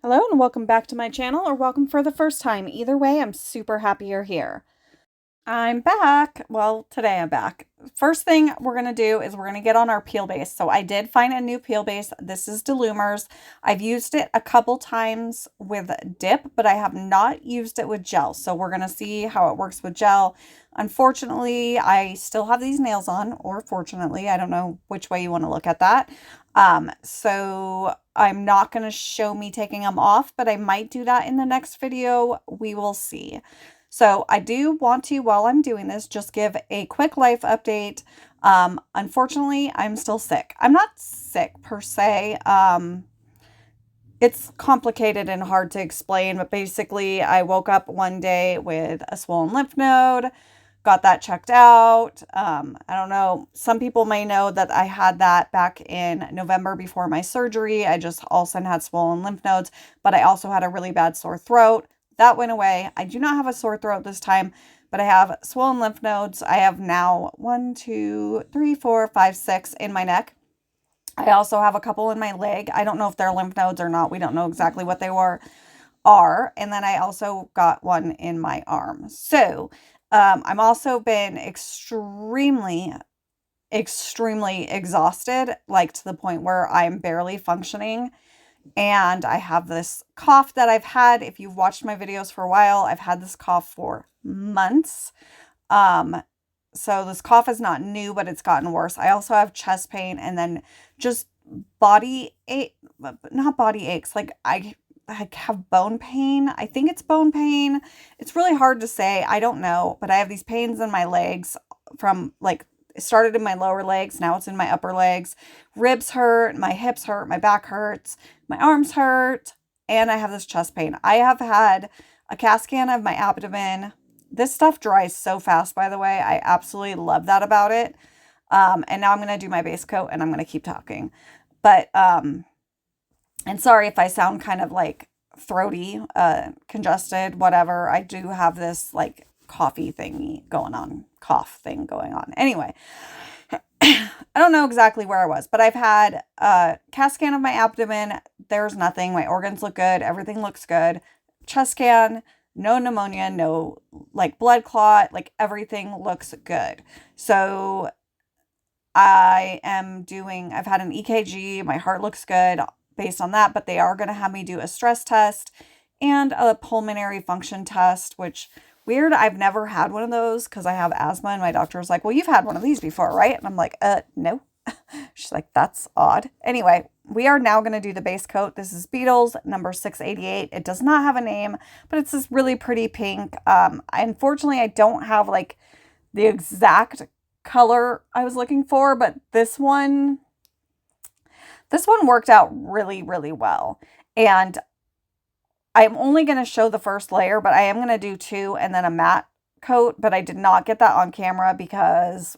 Hello and welcome back to my channel, or welcome for the first time. Either way, I'm super happy you're here. I'm back. Well, today I'm back. First thing we're going to do is we're going to get on our peel base. So I did find a new peel base. This is Delumers. I've used it a couple times with dip, but I have not used it with gel. So we're going to see how it works with gel. Unfortunately, I still have these nails on, or fortunately, I don't know which way you want to look at that. So I'm not going to show me taking them off, but I might do that in the next video. We will see. So I do want to, while I'm doing this, just give a quick life update. Unfortunately, I'm still sick. I'm not sick per se. It's complicated and hard to explain, but basically I woke up one day with a swollen lymph node, got that checked out. I don't know. Some people may know that I had that back in November before my surgery. I just all of a sudden had swollen lymph nodes, but I also had a really bad sore throat. That went away. I do not have a sore throat this time, but I have swollen lymph nodes. I have now 1, 2, 3, 4, 5, 6 in my neck. I also have a couple in my leg. I don't know if they're lymph nodes or not. We don't know exactly what they are. And then I also got one in my arm. So I'm also been extremely exhausted, like to the point where I'm barely functioning. And I have this cough that I've had. If you've watched my videos for a while, I've had this cough for months. So this cough is not new, but it's gotten worse. I also have chest pain and then just body ache, not body aches. Like I have bone pain. I think it's bone pain. It's really hard to say. I don't know, but I have these pains in my legs from like it started in my lower legs. Now it's in my upper legs. Ribs hurt. My hips hurt. My back hurts. My arms hurt. And I have this chest pain. I have had a CAT scan of my abdomen. This stuff dries so fast, by the way. I absolutely love that about it. And now I'm going to do my base coat and I'm going to keep talking. But, and sorry if I sound kind of like throaty, congested, whatever. I do have this like cough thing going on. Anyway, I don't know exactly where I was, but I've had a CAT scan of my abdomen. There's nothing. My organs look good. Everything looks good. Chest scan, no pneumonia, no like blood clot, like everything looks good. So I've had an EKG. My heart looks good based on that, but they are going to have me do a stress test and a pulmonary function test, which weird. I've never had one of those because I have asthma, and my doctor was like, well, you've had one of these before, right? And I'm like, no. She's like, that's odd. Anyway, we are now going to do the base coat. This is Beetles number 688. It does not have a name, but it's this really pretty pink. Unfortunately, I don't have like the exact color I was looking for, but this one worked out really, really well. And I'm only going to show the first layer, but I am going to do 2 and then a matte coat, but I did not get that on camera because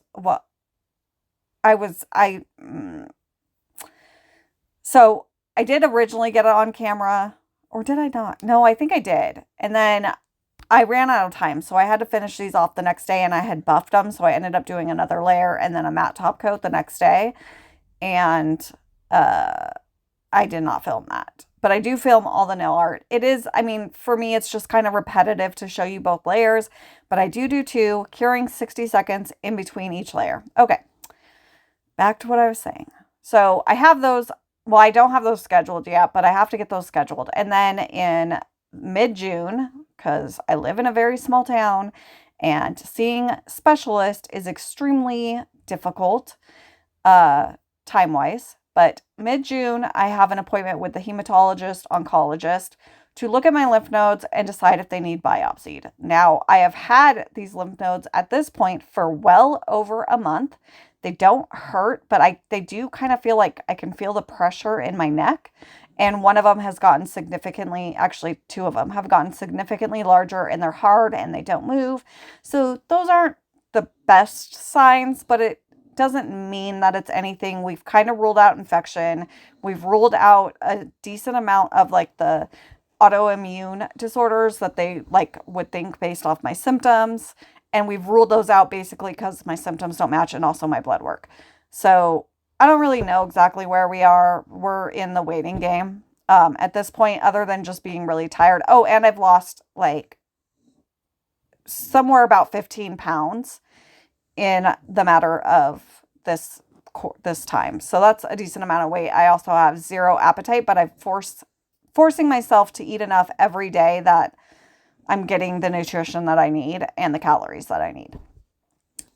so I did originally get it on camera, or did I not? No, I think I did. And then I ran out of time, so I had to finish these off the next day, and I had buffed them, so I ended up doing another layer and then a matte top coat the next day. And I did not film that, but I do film all the nail art. It is, I mean, for me, it's just kind of repetitive to show you both layers, but I do 2, curing 60 seconds in between each layer. Okay, back to what I was saying. So I have those, well, I don't have those scheduled yet, but I have to get those scheduled. And then in mid-June, because I live in a very small town and seeing specialist is extremely difficult time-wise. But mid-June, I have an appointment with the hematologist oncologist to look at my lymph nodes and decide if they need biopsied. Now, I have had these lymph nodes at this point for well over a month. They don't hurt, but they do kind of feel like I can feel the pressure in my neck. And one of them has gotten significantly, actually 2 of them have gotten significantly larger, and they're hard and they don't move. So those aren't the best signs, but it doesn't mean that it's anything. We've kind of ruled out infection. We've ruled out a decent amount of like the autoimmune disorders that they like would think based off my symptoms. And we've ruled those out basically because my symptoms don't match and also my blood work. So I don't really know exactly where we are. We're in the waiting game. at this point, other than just being really tired. Oh, and I've lost like somewhere about 15 pounds in the matter of this time. So that's a decent amount of weight. I also have zero appetite, but forcing myself to eat enough every day that I'm getting the nutrition that I need and the calories that I need.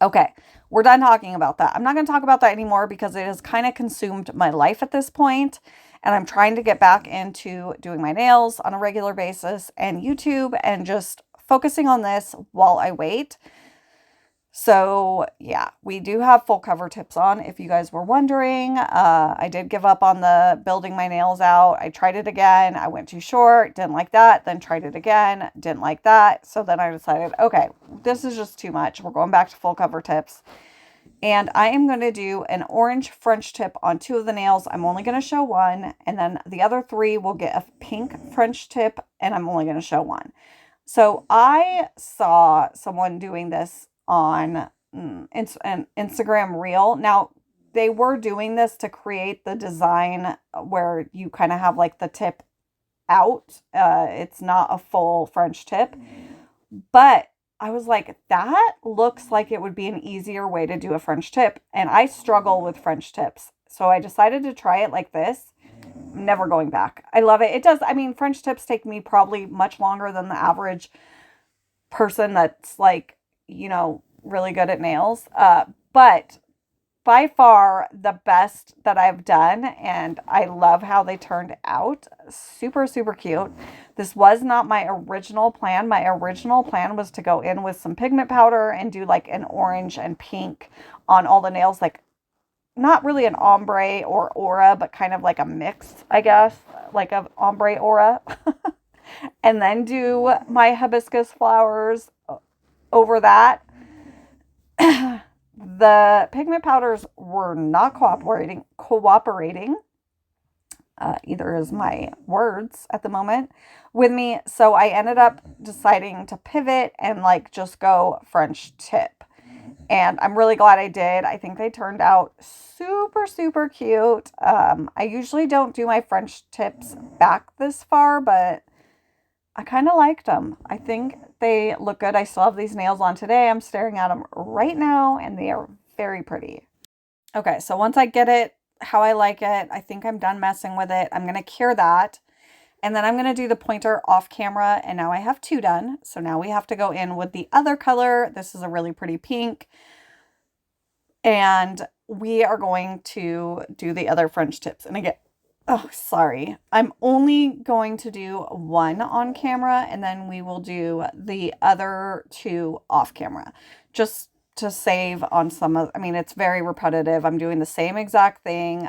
Okay, we're done talking about that. I'm not going to talk about that anymore because it has kind of consumed my life at this point, and I'm trying to get back into doing my nails on a regular basis and YouTube and just focusing on this while I wait. So yeah, we do have full cover tips on if you guys were wondering. I did give up on the building my nails out. I tried it again. I went too short, didn't like that. Then tried it again, didn't like that. So then I decided, okay, this is just too much. We're going back to full cover tips. And I am going to do an orange French tip on 2 of the nails. I'm only going to show one. And then the other 3 will get a pink French tip. And I'm only going to show one. So I saw someone doing this on an Instagram reel. Now, they were doing this to create the design where you kind of have like the tip out. It's not a full French tip. But I was like, that looks like it would be an easier way to do a French tip. And I struggle with French tips. So I decided to try it like this. Never going back. I love it. It does. I mean, French tips take me probably much longer than the average person that's like, really good at nails. But by far the best that I've done. And I love how they turned out. Super, super cute. This was not my original plan. My original plan was to go in with some pigment powder and do like an orange and pink on all the nails, like not really an ombre or aura, but kind of like a mix, I guess, like a ombre aura. And then do my hibiscus flowers over that. The pigment powders were not cooperating. Either is my words at the moment with me. So I ended up deciding to pivot and like just go French tip. And I'm really glad I did. I think they turned out super, super cute. I usually don't do my French tips back this far, but I kind of liked them. I think they look good. I still have these nails on today. I'm staring at them right now, and they are very pretty. Okay, so once I get it how I like it, I think I'm done messing with it. I'm going to cure that. And then I'm going to do the pointer off camera. And now I have 2 done. So now we have to go in with the other color. This is a really pretty pink. And we are going to do the other French tips. And again, oh, sorry. I'm only going to do 1 on camera. And then we will do the other 2 off camera. Just to save on some of, it's very repetitive. I'm doing the same exact thing.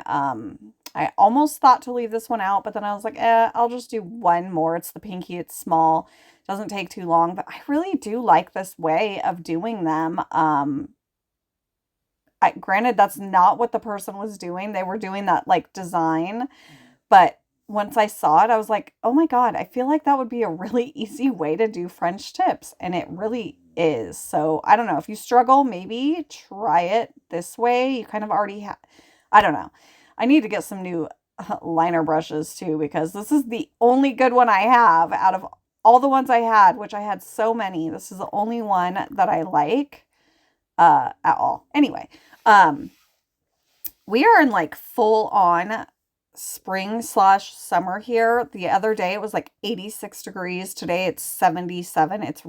I almost thought to leave this one out, but then I was like, I'll just do 1 more. It's the pinky. It's small. Doesn't take too long, but I really do like this way of doing them. Granted, that's not what the person was doing. They were doing that like design, but once I saw it, I was like, oh my God, I feel like that would be a really easy way to do French tips. And it really is. So I don't know if you struggle, maybe try it this way. You kind of already have, I don't know. I need to get some new liner brushes too, because this is the only good one I have out of all the ones I had, which I had so many. This is the only one that I like at all. Anyway, we are in like full on spring/summer here. The other day it was like 86 degrees. Today it's 77. It's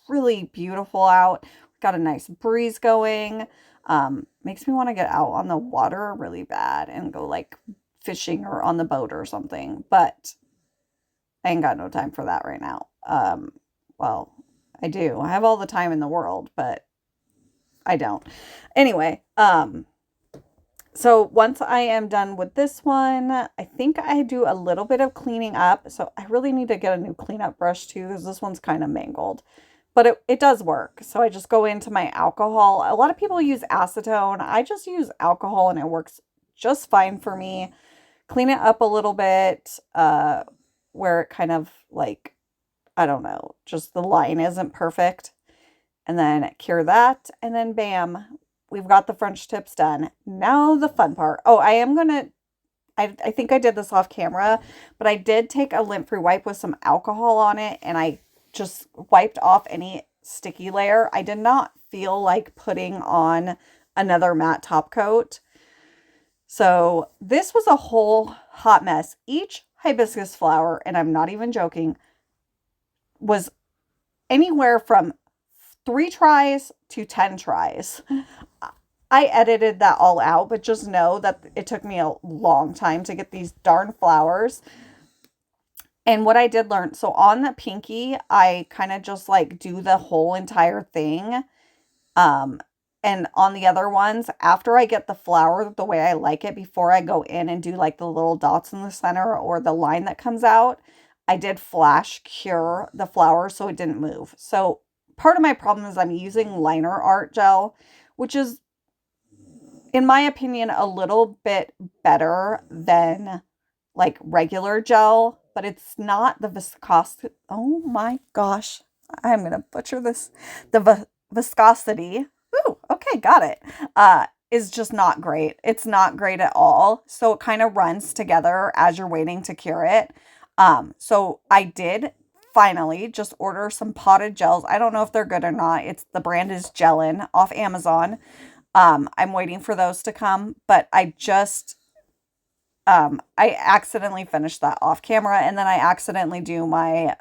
really beautiful out. Got a nice breeze going. Makes me want to get out on the water really bad and go like fishing or on the boat or something, but I ain't got no time for that right now. Well, I do. I have all the time in the world, but I don't. Anyway, so once I am done with this one, I think I do a little bit of cleaning up. So I really need to get a new cleanup brush too, because this one's kind of mangled. But it does work. So I just go into my alcohol. A lot of people use acetone. I just use alcohol and it works just fine for me. Clean it up a little bit where it kind of like, I don't know, just the line isn't perfect. And then cure that. And then bam, we've got the French tips done. Now the fun part. Oh, I am going to I think I did this off camera, but I did take a lint-free wipe with some alcohol on it, and I just wiped off any sticky layer. I did not feel like putting on another matte top coat. So this was a whole hot mess. Each hibiscus flower, and I'm not even joking, was anywhere from 3 tries to 10 tries. I edited that all out, but just know that it took me a long time to get these darn flowers. And what I did learn, so on the pinky, I kind of just like do the whole entire thing. And on the other ones, after I get the flower the way I like it, before I go in and do like the little dots in the center or the line that comes out, I did flash cure the flower so it didn't move. So part of my problem is I'm using liner art gel, which is, in my opinion, a little bit better than like regular gel, but it's not the viscosity. Oh my gosh, I'm going to butcher this. The viscosity. Ooh, okay, got it. Is just not great. It's not great at all. So it kind of runs together as you're waiting to cure it. So I did finally just order some potted gels. I don't know if they're good or not. The brand is Gelin off Amazon. I'm waiting for those to come, but I accidentally finished that off camera, and then I accidentally do my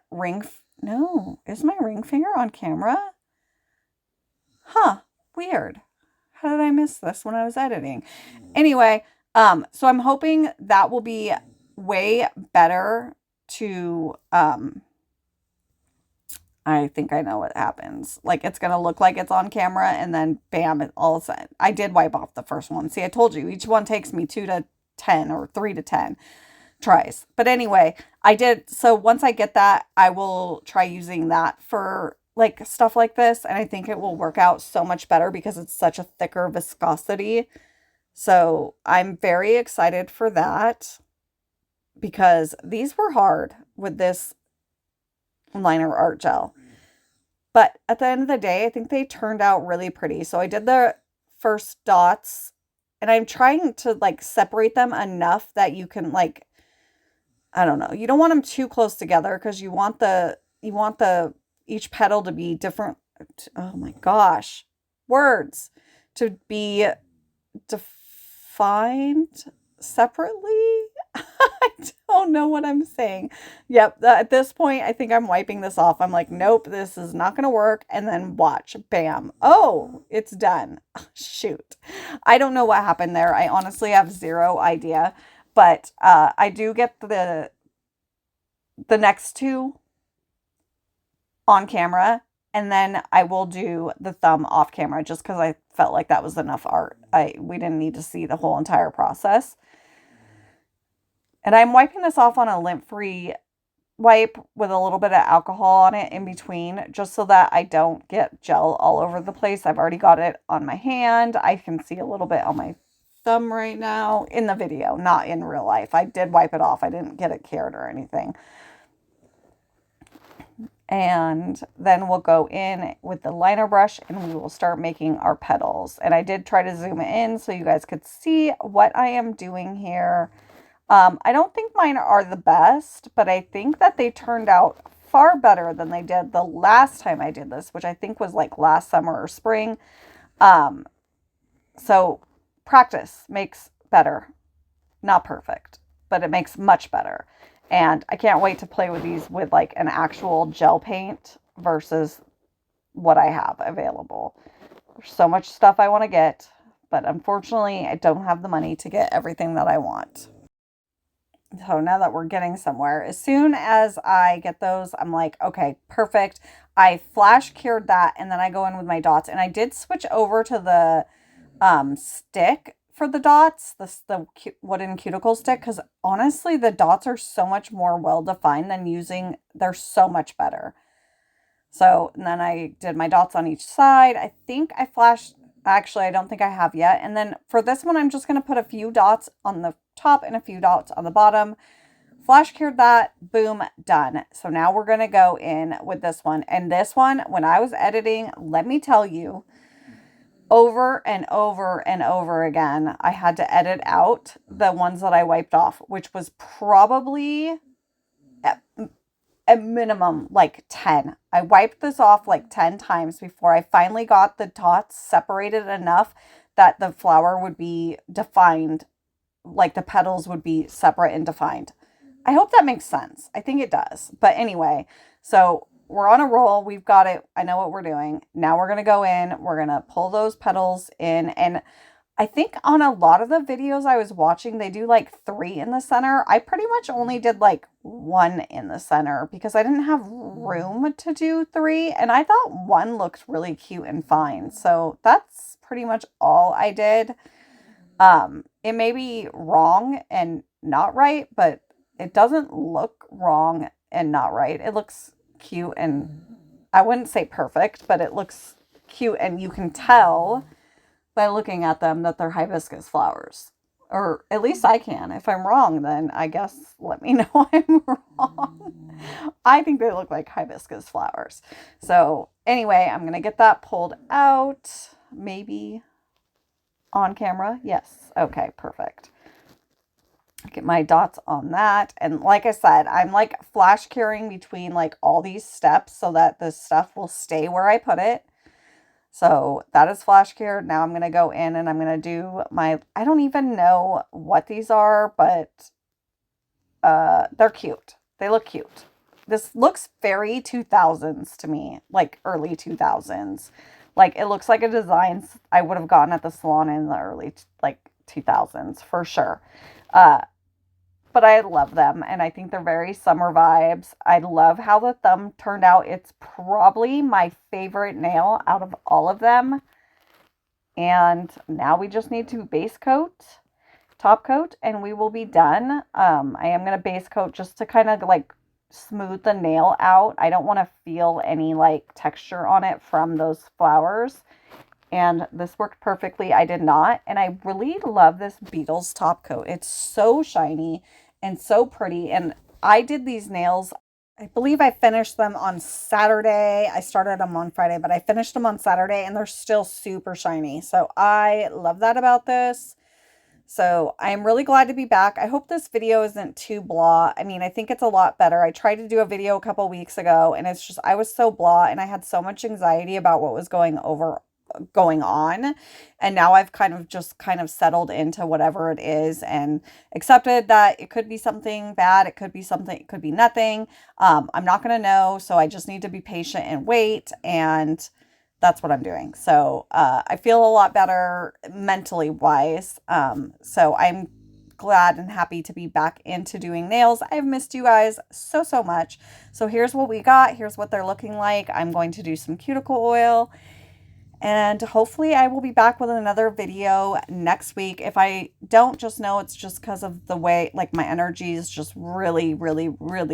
no, is my ring finger on camera? Huh, weird. How did I miss this when I was editing? Anyway, so I'm hoping that will be way better to, I think I know what happens. Like, it's going to look like it's on camera, and then bam, all of a sudden. I did wipe off the first one. See, I told you, each one takes me 2 to 10 or 3 to 10 tries. But anyway, I did. So once I get that, I will try using that for like stuff like this. And I think it will work out so much better because it's such a thicker viscosity. So I'm very excited for that because these were hard with this liner art gel. But at the end of the day, I think they turned out really pretty. So I did the first dots, and I'm trying to like separate them enough that you can like, I don't know. You don't want them too close together because you want each petal to be different. Oh my gosh. Words. To be defined separately. I don't know what I'm saying. Yep. At this point, I think I'm wiping this off. I'm like, nope, this is not going to work. And then watch, bam. Oh, it's done. Shoot. I don't know what happened there. I honestly have zero idea. But I do get the next two on camera. And then I will do the thumb off camera just because I felt like that was enough art. We didn't need to see the whole entire process. And I'm wiping this off on a lint-free wipe with a little bit of alcohol on it in between, just so that I don't get gel all over the place. I've already got it on my hand. I can see a little bit on my thumb right now in the video, not in real life. I did wipe it off. I didn't get it cured or anything. And then we'll go in with the liner brush and we will start making our petals. And I did try to zoom it in so you guys could see what I am doing here. I don't think mine are the best, but I think that they turned out far better than they did the last time I did this, which I think was like last summer or spring. So practice makes better. Not perfect, but it makes much better. And I can't wait to play with these with like an actual gel paint versus what I have available. There's so much stuff I want to get, but unfortunately I don't have the money to get everything that I want. So now that we're getting somewhere, as soon as I get those, I'm like, okay, perfect. I flash cured that, and then I go in with my dots. And I did switch over to the stick for the dots, the wooden cuticle stick, because honestly, the dots are so much more well-defined than they're so much better. So, and then I did my dots on each side. I think I flashed, actually, I don't think I have yet. And then for this one, I'm just going to put a few dots on the top and a few dots on the bottom. Flash cured that, boom, done. So now we're going to go in with this one. And this one, when I was editing, let me tell you, over and over and over again, I had to edit out the ones that I wiped off, which was probably at, at minimum like 10. I wiped this off like 10 times before I finally got the dots separated enough that the flower would be defined, like the petals would be separate and defined. I hope that makes sense. I think it does. But anyway, so we're on a roll. We've got it. I know what we're doing. Now we're going to go in. We're going to pull those petals in. And I think on a lot of the videos I was watching, they do like 3 in the center. I pretty much only did like 1 in the center because I didn't have room to do 3. And I thought 1 looked really cute and fine. So that's pretty much all I did. It may be wrong and not right, but it doesn't look wrong and not right. It looks cute and I wouldn't say perfect, but it looks cute and you can tell by looking at them that they're hibiscus flowers. Or at least I can. If I'm wrong, then I guess let me know I'm wrong. I think they look like hibiscus flowers. So anyway, I'm going to get that pulled out. Maybe on camera. Yes. Okay, perfect. Get my dots on that. And like I said, I'm like flash curing between like all these steps so that the stuff will stay where I put it. So that is flash cured. Now I'm going to go in and I'm going to do my, I don't even know what these are, but they're cute. They look cute. This looks very 2000s to me, like early 2000s. Like it looks like a design I would have gotten at the salon in the early like 2000s for sure. But I love them and I think they're very summer vibes. I love how the thumb turned out. It's probably my favorite nail out of all of them. And now we just need to base coat, top coat, and we will be done. I am going to base coat just to kind of like smooth the nail out. I don't want to feel any like texture on it from those flowers. And this worked perfectly. I did not. And I really love this Beetles top coat. It's so shiny and so pretty. And I did these nails. I believe I finished them on Saturday. I started them on Friday, but I finished them on Saturday and they're still super shiny. So I love that about this. So I'm really glad to be back. I hope this video isn't too blah. I mean, I think it's a lot better. I tried to do a video a couple weeks ago and it's just, I was so blah and I had so much anxiety about what was going on, and now I've kind of settled into whatever it is and accepted that it could be something bad, it could be something, it could be nothing. I'm not gonna know, so I just need to be patient and wait, and that's what I'm doing. So I feel a lot better mentally wise. So I'm glad and happy to be back into doing nails. I've missed you guys so much. So here's what we got. Here's what they're looking like. I'm going to do some cuticle oil. And hopefully I will be back with another video next week. If I don't, just know it's just because of the way, like my energy is just really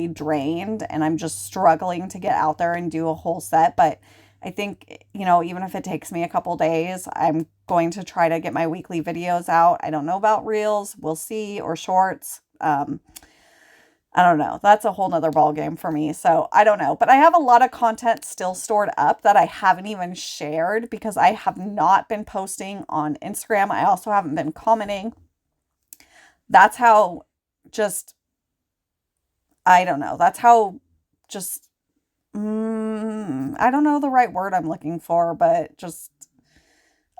drained and I'm just struggling to get out there and do a whole set. But I think, you know, even if it takes me a couple days, I'm going to try to get my weekly videos out. I don't know about reels, we'll see, or shorts. I don't know. That's a whole nother ball game for me. So I don't know. But I have a lot of content still stored up that I haven't even shared because I have not been posting on Instagram. I also haven't been commenting. That's how just, I don't know. That's how just, I don't know the right word I'm looking for, but just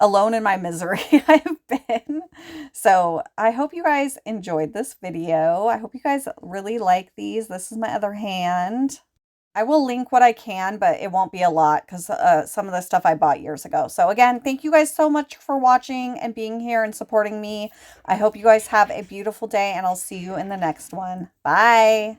alone in my misery I've been. So I hope you guys enjoyed this video. I hope you guys really like these. This is my other hand. I will link what I can, but it won't be a lot because some of the stuff I bought years ago. So again, thank you guys so much for watching and being here and supporting me. I hope you guys have a beautiful day and I'll see you in the next one. Bye.